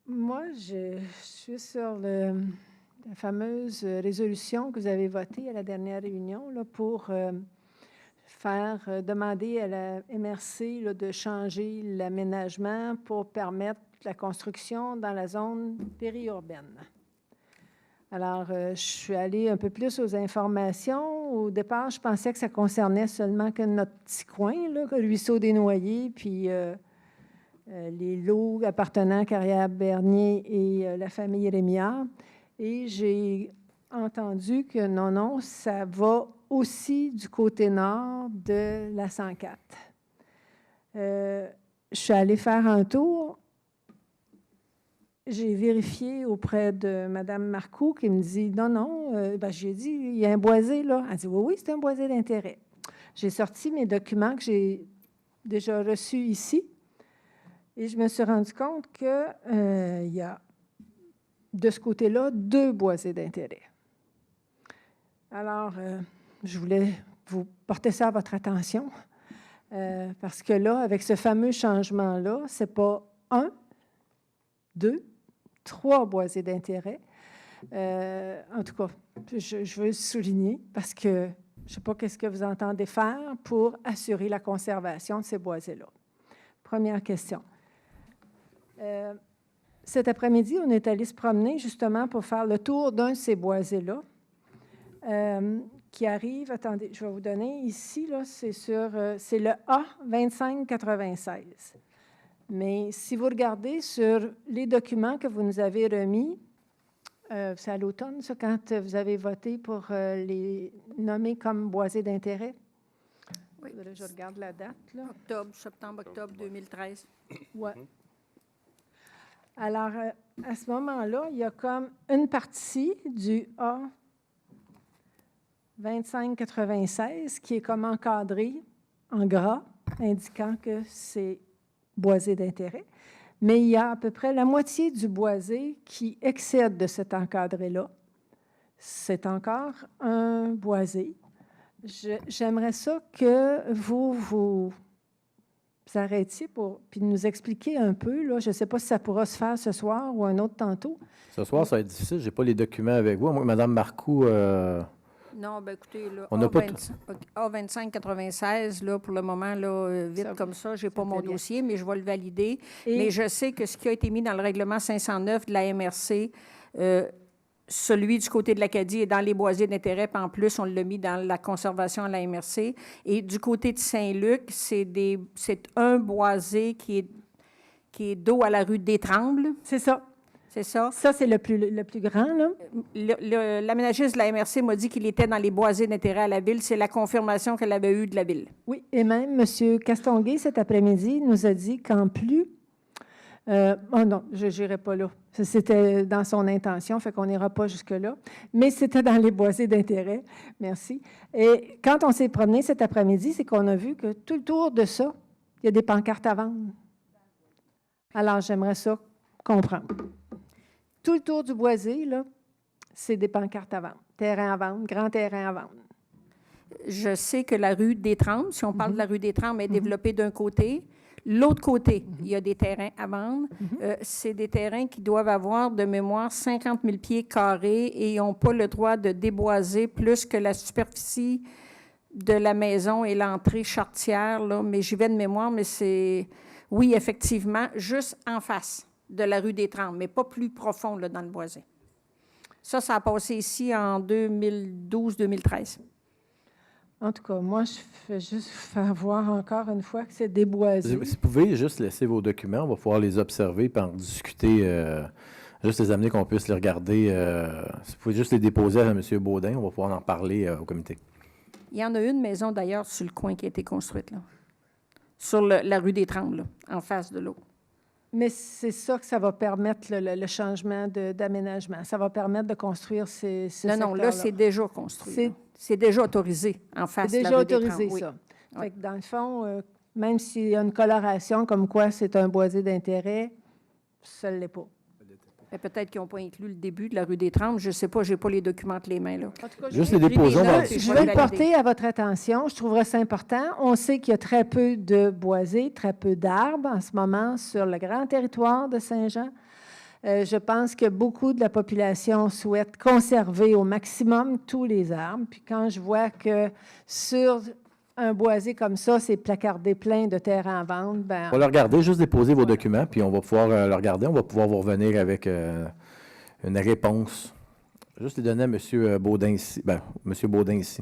Moi, je suis sur la fameuse résolution que vous avez votée à la dernière réunion là, pour demander à la MRC là, de changer l'aménagement pour permettre la construction dans la zone périurbaine. Alors, je suis allée un peu plus aux informations. Au départ, je pensais que ça concernait seulement que notre petit coin, là, le ruisseau des Noyers, puis les lots appartenant à Carrière-Bernier et la famille Rémillard. Et j'ai entendu que non, ça va aussi du côté nord de la 104. Je suis allée faire un tour. J'ai vérifié auprès de Mme Marcoux qui me dit non. J'ai dit, il y a un boisé là. Elle dit oui, c'est un boisé d'intérêt. J'ai sorti mes documents que j'ai déjà reçus ici et je me suis rendu compte qu'il y a de ce côté-là 2 boisés d'intérêt. Alors, je voulais vous porter ça à votre attention parce que là, avec ce fameux changement-là, ce n'est pas 1, 2, 3 boisés d'intérêt. En tout cas, je veux le souligner parce que je ne sais pas qu'est-ce que vous entendez faire pour assurer la conservation de ces boisés-là. Première question. Cet après-midi, on est allé se promener justement pour faire le tour d'un de ces boisés-là qui arrive, attendez, je vais vous donner ici, là, c'est le A2596. Mais si vous regardez sur les documents que vous nous avez remis, c'est à l'automne, ça, quand vous avez voté pour les nommer comme boisés d'intérêt? Oui. Je regarde la date. Là. Septembre-octobre 2013. Oui. Alors, à ce moment-là, il y a comme une partie du A2596 qui est comme encadrée en gras, indiquant que c'est boisé d'intérêt, mais il y a à peu près la moitié du boisé qui excède de cet encadré-là. C'est encore un boisé. J'aimerais ça que vous arrêtiez puis nous expliquer un peu. Là, je ne sais pas si ça pourra se faire ce soir ou un autre tantôt. Ce soir, ça va être difficile. Je n'ai pas les documents avec vous. Moi, Mme Marcoux... Non, bien écoutez, là, on n'a pas A2596, là, pour le moment, là, vite ça, comme ça, je n'ai pas mon dossier, mais je vais le valider. Mais je sais que ce qui a été mis dans le règlement 509 de la MRC, celui du côté de l'Acadie est dans les boisés d'intérêt, puis en plus, on l'a mis dans la conservation à la MRC. Et du côté de Saint-Luc, c'est un boisé qui est dos à la rue d'Étrangle. C'est ça. C'est ça? Ça, c'est le plus grand, là. L'aménagiste de la MRC m'a dit qu'il était dans les boisés d'intérêt à la Ville. C'est la confirmation qu'elle avait eue de la Ville. Oui, et même M. Castonguay, cet après-midi, nous a dit qu'en plus... oh non, je n'irai pas là. C'était dans son intention, fait qu'on n'ira pas jusque-là. Mais c'était dans les boisés d'intérêt. Merci. Et quand on s'est promené cet après-midi, c'est qu'on a vu que tout le tour de ça, il y a des pancartes à vendre. Alors, j'aimerais ça comprendre. Tout le tour du boisé, là, c'est des pancartes à vendre. Terrain à vendre, grand terrain à vendre. Je sais que la rue des Trembles, si on parle de la rue des Trembles, est développée d'un côté. L'autre côté, il y a des terrains à vendre. C'est des terrains qui doivent avoir, de mémoire, 50 000 pieds carrés et ils n'ont pas le droit de déboiser plus que la superficie de la maison et l'entrée charretière, là. Mais j'y vais de mémoire, mais c'est, oui, effectivement, juste en face de la rue des Trembles, mais pas plus profond là, dans le boisé. Ça a passé ici en 2012-2013. En tout cas, moi, je fais juste faire voir encore une fois que c'est déboisé. Si vous pouvez juste laisser vos documents, on va pouvoir les observer et en discuter, juste les amener qu'on puisse les regarder. Si vous pouvez juste les déposer à M. Baudin, on va pouvoir en parler au comité. Il y en a une maison, d'ailleurs, sur le coin qui a été construite, là, sur la rue des Trembles, là, en face de l'eau. Mais c'est ça que ça va permettre, le changement d'aménagement. Ça va permettre de construire ces Non, là, c'est déjà construit. C'est déjà autorisé en face de la rue des Trembles. C'est déjà autorisé, ça. Oui. Fait que dans le fond, même s'il y a une coloration comme quoi c'est un boisé d'intérêt, ça ne l'est pas. Mais peut-être qu'ils n'ont pas inclus le début de la rue des Trembles. Je ne sais pas, je n'ai pas les documents entre les mains, là. En tout cas, Juste je les déposer, on va- je vais le porter à votre attention. Je trouverais ça important. On sait qu'il y a très peu de boisés, très peu d'arbres en ce moment sur le grand territoire de Saint-Jean. Je pense que beaucoup de la population souhaite conserver au maximum tous les arbres. Puis quand je vois que sur un boisé comme ça, c'est placardé plein de terrain à vendre, ben, On va le regarder, juste déposer vos documents, puis on va pouvoir le regarder. On va pouvoir vous revenir avec une réponse. Juste les donner à M. Baudin ici. Ben, M. Baudin ici.